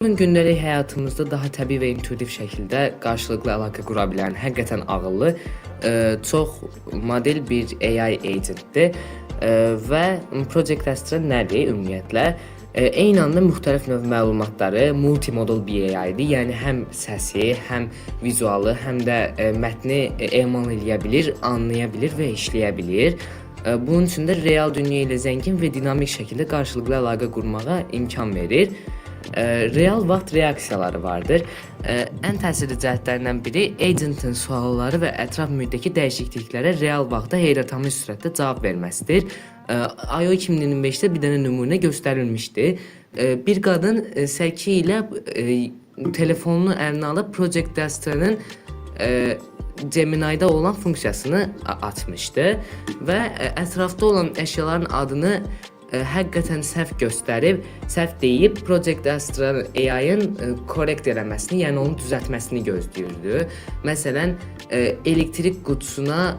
Bugün gündəlik həyatımızda daha təbii və intuitiv şəkildə qarşılıqlı əlaqə qura bilən, həqiqətən ağıllı, çox model bir AI agentdir və Project Astra nədir ümumiyyətlə? Eyni anda müxtəlif növ məlumatları multimodal bir AI-dir. Yəni həm səsi, həm vizualı, həm də mətni emal eləyə bilir, anlaya bilir və işləyə bilir. Bunun üçün də real dünya ilə zəngin və dinamik şəkildə qarşılıqlı əlaqə qurmağa imkan verir. Real vaxt reaksiyaları vardır. Ən təsirli cəhətlərindən biri agentin sualları və ətraf mühitdəki dəyişikliklərə real vaxtda heyrətamiz sürətdə cavab verməsidir. IO 2025-də bir dənə nümunə göstərilmişdi. Bir qadın səki ilə telefonunu əlinə alıb Project Astra'nın Gemini'da olan funksiyasını açmışdı və ətrafda olan əşyaların adını həqiqətən səhv göstərib, səhv deyib Project Astra AI-ın korrekt eləməsini, yəni onu düzəltməsini gözləyirdi. Məsələn, elektrik qutusuna